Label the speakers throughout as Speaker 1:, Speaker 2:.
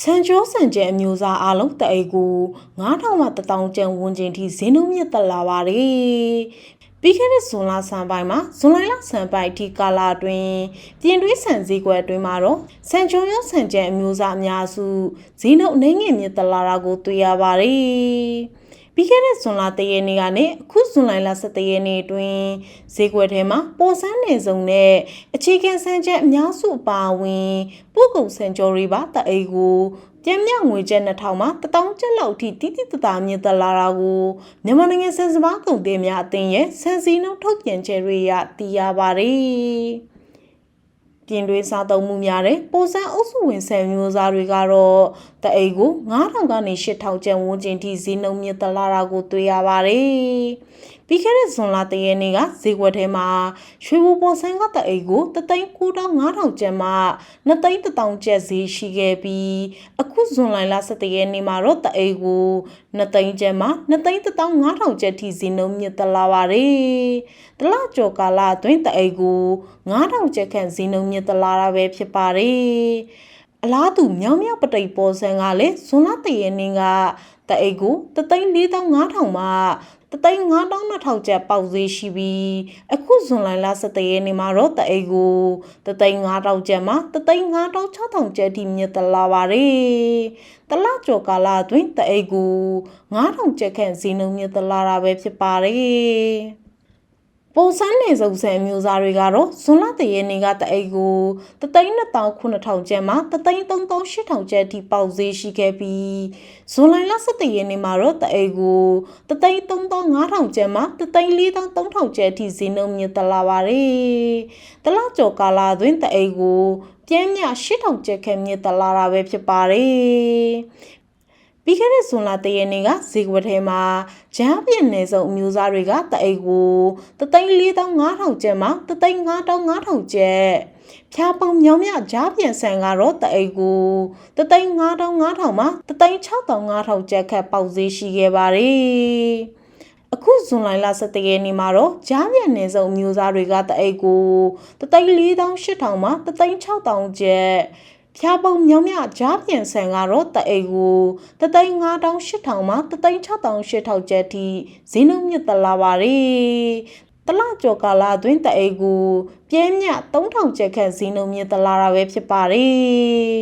Speaker 1: စံကျော်စံကျဲအမျိုးသားအားလုံးတအိတ်ကို9000မှ1000ကျန်ဝန်းကျင်ထိဈေးနှုန်းမြင့်တက်လာပါတယ်။ပြီးခဲ့တဲ့ဇွန်လဆန်ပိုင်းမှာဇွန်လဆန်ပိုင်းထိကာလအတွင်းပြင်တွင်းဆန်ဈေးကွက်အတွင်းမှာတော့စံကျော်ရောစံကျဲအမျိုးသားအများစုဈေးနှုန်းအနည်းငယ်မြင့်တက်လာတာကိုတွေ့ရပါတယ်။ပြီးခဲ့တဲ့ဇွန်လ3ရက်နေ့ကနေအခုဇွန်လ17ရက်နေ့အတွင်းဈေးကွက်ထဲမှာပေါ်ဆန်းနေစုံနဲ့အခြေခံစံကျဲအများစုအပါအဝင်ပို့ကုန်စံကျော်တွေပါတအိတ်ကိုပြန်မြငွေကျပ်2000မှ1000ကျပ်လောက်ထိတိတိတသားမြင့်တက်လာတာကိုမြန်မာနိုင်ငံစံစပါးကုန်သည်များအသင်းရဲ့စံစည်းနှုန်းထုတ်ပြန်ချက်တွေရသိရပါတယ်။ပြင်တွင်းစားသုံးမှုများတဲ့ပိုစံအုပ်စုဝင်ဆန်မျိုးစားတွေကတော့တအိတ်ကို9000ကနေ8000ကျပ်ဝန်းကျင်ထိဈေးနှုန်းမြင့်တက်လာတာကိုတွေ့ရပါတယ်။ပြီးခဲ့တဲ့ဇွန်လ3ရက်နေ့ကဈေးကွက်ထဲမှာရွှေဘိုပေါ်ဆန်းကတအိတ်ကို3,9500ကျပ်မှ2,1000ကျပ်ဈေးရှိခဲ့ပြီးအခုဇွန်လ17ရက်နေ့မှာတော့တအိတ်ကို2,000ကျပ်မှ2,1500ကျပ်ထိဈေးနှုန်းမြင့်တက်လာပါတယ်။တလကျော်ကာလအတွင်းတအိတ်ကို9000ကျပ်ခန့်ဈေးနှုန်းမြင့်တက်လာတာပဲဖြစ်ပါတယ်။အလားတူမြောင်မြောက်ပတိတ်ပေါ်ဆန်းကလည်းဇွန်လ3ရက်နေ့ကတအိတ်ကို3,4500မှ3,5200ကျပ်ပေါက်ဈေးရှိပြီးအခုဇွန်လ17ရက်နေ့မှာတော့တအိတ်ကို3,5000ကျပ်မှ3,5600ကျပ်ထိမြင့်တက်လာပါတယ်။တလကျော်ကာလအတွင်းတအိတ်ကို9000ကျပ်ခန့်ဈေးနှုန်းမြင့်တက်လာတာပဲဖြစ်ပါတယ်။ပုံစံနေစုံစံမျိုးစားတွေကတော့ဇွန်လ3ရက်နေ့ကတအိတ်ကို3,2900ကျပ်မှ3,3800ကျပ်ထိပေါက်ဈေးရှိခဲ့ပြီးဇွန်လ17ရက်နေ့မှာတော့တအိတ်ကို3,3500ကျပ်မှ3,4300ကျပ်ထိဈေးနှုန်းမြင့်တက်လာပါတယ်။တလကျော်ကာလအတွင်းတအိတ်ကိုပြန်မြ8000ကျပ်ခန့်မြင့်တက်လာတာပဲဖြစ်ပါတယ်။ပြီးခဲ့တဲ့ဇွန်လ3ရက်နေ့ကဈေးကွက်ထဲမှာဂျားပြင်းနေစုံအမျိုးသားတွေကတအိတ်ကို3,4500ကျပ်မှ3,5500ကျပ်ဖြာပုံမြောင်မြဂျားပြင်းဆန်ကတော့တအိတ်ကို3,5500မှ3,6500ကျပ်ခန့်ပေါက်ဈေးရှိခဲ့ပါတယ်။အခုဇွန်လ17ရက်နေ့မှာတော့ဂျားပြန်နေစုံမျိုးစားတွေကတအိတ်ကို3,4800မှ3,6000ကျပ်ဖြာပုံမြောင်မြဂျားပြန်ဆန်ကတော့တအိတ်ကို3,5800မှ3,6800ကျပ်ထိဈေးနှုန်းမြင့်တက်လာပါတယ်။တလကျော်ကာလအတွင်းတအိတ်ကိုပြဲမြ3000ကျပ်ခန့်ဈေးနှုန်းမြင့်တက်လာတာပဲဖြစ်ပါတယ်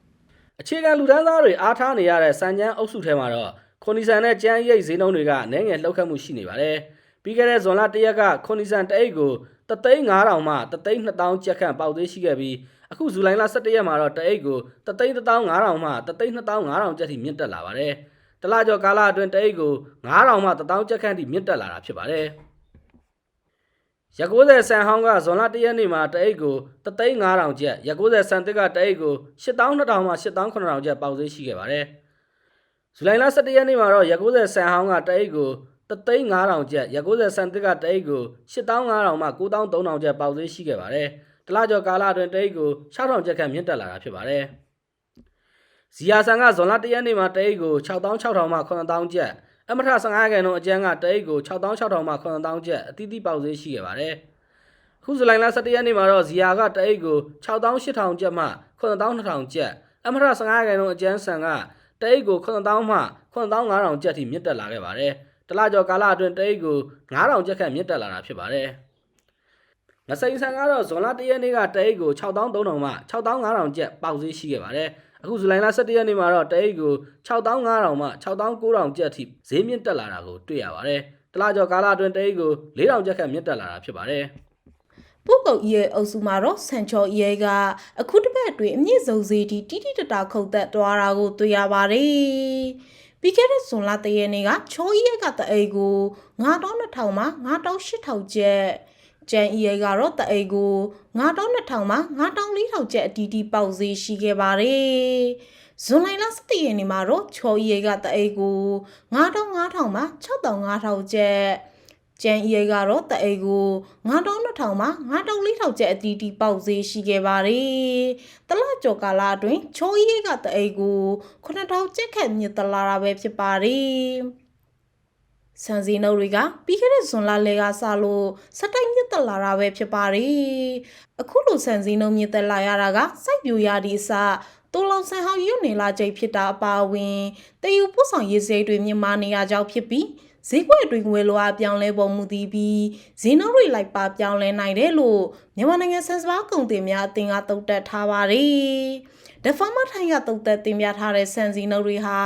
Speaker 2: ။အခြေခံလူတန်းစားတွေအားထားနေရတဲ့စံကျန်းအုပ်စုထဲမှာတော့ခွန်နီဆန်နဲ့ကျန်းရိပ်ဈေးနှုန်းတွေကနည်းငယ်လှုပ်ခတ်မှုရှိနေပါတယ်။ပြီးခဲ့တဲ့ဇွန်လ1ရက်ကခွန်နီဆန်တအိတ်ကို3,5000မှ3,2000ကျပ်ခန့်ပေါက်သေးရှိခဲ့ပြီးအခုဇူလိုင်လ17ရက်မှာတော့တအိတ်ကို3,1500မှ3,2500ကျပ်ထိမြင့်တက်လာပါတယ်။တလကျော်ကာလအတွင်းတအိတ်ကို9000မှ1000ကျပ်ခန့်ထိမြင့်တက်လာတာဖြစ်ပါတယ်။ရက်90ဆန်ဟောင်းကဇွန်လ1ရက်နေ့မှာတအိတ်ကို3,5000ကျပ်ရက်90ဆန်တစ်ကတအိတ်ကို8,200မှ8,900ကျပ်ပေါက်သေးရှိခဲ့ပါတယ်။ဇူလိုင်လ17ရက်နေ့မှာတော့ရက်90ဆန်ဟောင်းကတအိတ်ကို3,5000ကျပ်ရက်90ဆန်တစ်ကတအိတ်ကို8,500မှ9,300ကျပ်ပေါက်သေးရှိခဲ့ပါတယ်။တလကျော်ကာလအတွင်းတအိတ်ကို6,000ကျပ်ခန့်မြင့်တက်လာတာဖြစ်ပါတယ်။ဇီယာဆန်ကဇွန်လ1ရက်နေ့မှာတအိတ်ကို6,600မှ9,000ကျပ်အမထ15ခန်းလုံးအကျန်းကတအိတ်ကို6,600မှ9,000ကျပ်အသီးသီးပေါက်ဈေးရှိခဲ့ပါတယ်။ခုဇူလိုင်လ17ရက်နေ့မှာတော့ဇီယာကတအိတ်ကို6,800ကျပ်မှ9,200ကျပ်အမထ15ခန်းလုံးအကျန်းဆန်ကတအိတ်ကို9,000မှ9,500ကျပ်ထိမြင့်တက်လာခဲ့ပါတယ်။တလကျော်ကာလအတွင်းတအိတ်ကို9,000ကျပ်ခန့်မြင့်တက်လာတာဖြစ်ပါတယ်။ငစိန်ဆန်ကတော့ဇွန်လ1ရက်နေ့ကတအိတ်ကို6,300မှ6,500ကျပ်ပေါက်ဈေးရှိခဲ့ပါတယ်။အခုဇူလိုင်လ17ရက်နေ့မှာတော့တအိတ်ကို6,500မှ6,900ကျပ်ထိဈေးမြင့်တက်လာတာကိုတွေ့ရပါတယ်။တလကျော်ကာလအတွင်းတအိတ်ကို4,000ကျပ်ခန့်မြင့်တက်လာတာဖြစ်ပါတယ်
Speaker 1: ။ပုဂ္ဂိုလ်ရဲ့အုပ်စုမှာတော့ဆန်ချော်ရဲကအခုတစ်ပတ်အတွင်းအမြင့်ဆုံးဈေးထိတိတိတတခုတ်သက်သွားတာကိုတွေ့ရပါတယ်။ပြီးခဲ့တဲ့ဇွန်လ3ရက်နေ့ကချောရဲကတအိတ်ကို9,200မှ9,800ကျပ်ကျန်ရဲကတော့တအိတ်ကို9,200မှ9,400ကျပ်အတီးတီးပေါက်ဈေးရှိခဲ့ပါတယ်။ဇွန်လ17ရက်နေ့မှာတော့ချောရဲကတအိတ်ကို9,500မှ6,500ကျပ်ကျန်ရဲကတော့တအိတ်ကို9,200မှ9,400ကျပ်အတီးတီးပေါက်ဈေးရှိခဲ့ပါတယ်။တလကျော်ကာလအတွင်းချောရဲကတအိတ်ကို9,000ကျပ်ခန့်မြင့်တက်လာတာပဲဖြစ်ပါတယ်။ဆန်စည်းနှုန်းတွေကပြီးခဲ့တဲ့ဇွန်လလယ်ကစလို့စက်တိုက်မြင့်တက်လာတာပဲဖြစ်ပါတယ်။အခုလိုဆန်စည်းနှုန်းမြင့်တက်လာရတာကစိုက်ပျိုးရာဒီအစ တိုးလောင်ဆန်ဟောင်းရွနေလာချိန်ဖြစ်တာအပါအဝင်တည်ယူပို့ဆောင်ရေးစရိတ်တွေမြင့်မားနေရကြောင်းဖြစ်ပြီးဈေးကွက်အတွင်းငွေလိုအားပြောင်းလဲပုံမူတည်ပြီးဈေးနှုန်းတွေလိုက်ပါပြောင်းလဲနိုင်တယ်လို့မြန်မာနိုင်ငံဆန်စပါးကုန်တင်များအသင်းကတုံ့တက်ထားပါတယ်။ The Farmer ထိုင်းကတုံ့တက်တင်ပြထားတဲ့ဆန်စီနှုန်းတွေဟာ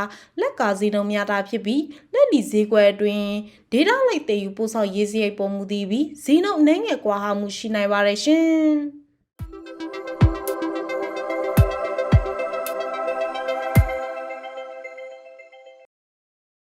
Speaker 1: လက်ကာစီနှုန်းများတာဖြစ်ပြီးလက်လီဈေးကွက်အတွင်းဒေတာလိုက်တည်ယူပို့ဆောင်ရေးစရိတ်ပုံမူတည်ပြီးဈေးနှုန်းအနည်းငယ်ကွာဟမှုရှိနိုင်ပါတယ်ရှင်။